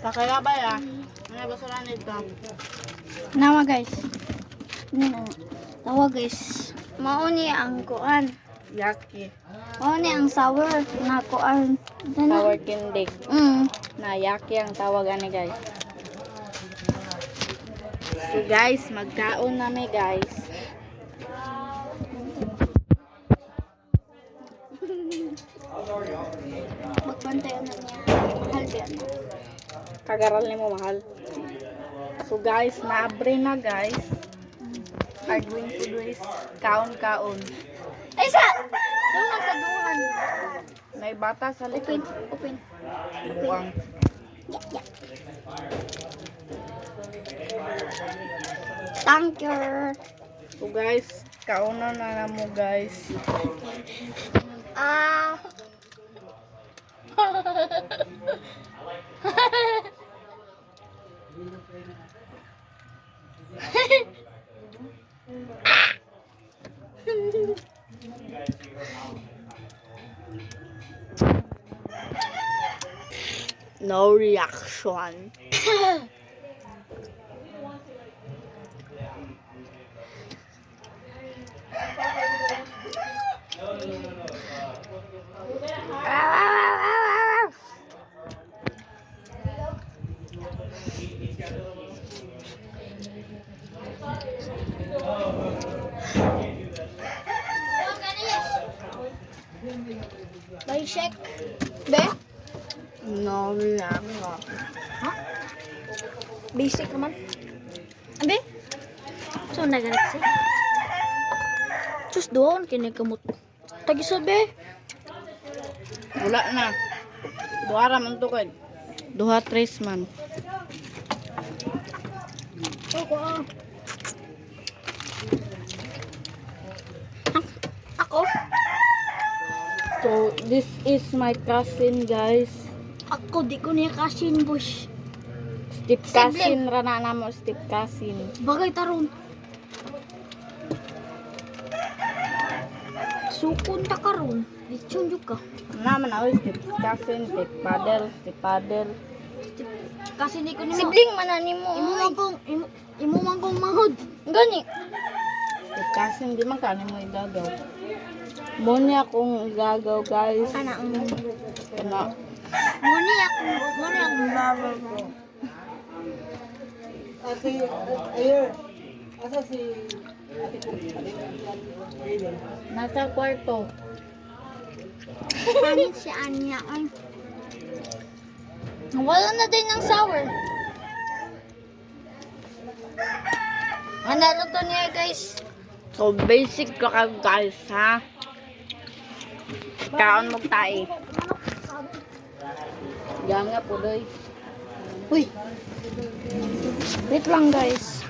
Pakilabay ah. Ano ba sila nito? Nawa guys. Tawa guys. Mauni ang kuan. Yaki. Mauni ang sour na kuan. Sour candy. Mm. Na yaki ang tawag ani guys. So guys, magkaon na may guys. Magbantayan na niya. Mahal yan. Kagaral ni mo mahal. So guys, naabre na guys. Are going to do is kaon-kaon. Ay sa! Doon magkaduhan. May bata sa Open. likod. Open. Buwang. Yeah, yeah. Thank you. So guys, kauna na mo guys. Ah. No reaction. May shake. Be? No reaction. Ha? Basic naman. Abe? So, nagalit siya. Sus, doon. Kinikamot. Tagisod, be. Wala na. Duhara man to kay. Duha tres man. Ako, Ako? So this is my cousin guys. Ako, di ko niya kasin, bush. Step cousin rana na mo step cousin. Bagay tarong. Sukun ta karon. Lechon jud ka. Naman ako step cousin, step father. Kasi di ko nimo. Sibling man ani mo. Imo man kong mahod. Gani. Step cousin di man kanin mo igagaw. Mo ni akong igagaw guys. Ana ang Kana Muni akong baba. nasa kwarto. Kanin si Anya. Ay. Wala na din ng sour. Ano to niya guys? So basic ko ka guys ha. Kaon mo tae. Ganga po doy. Uy. Wait lang guys.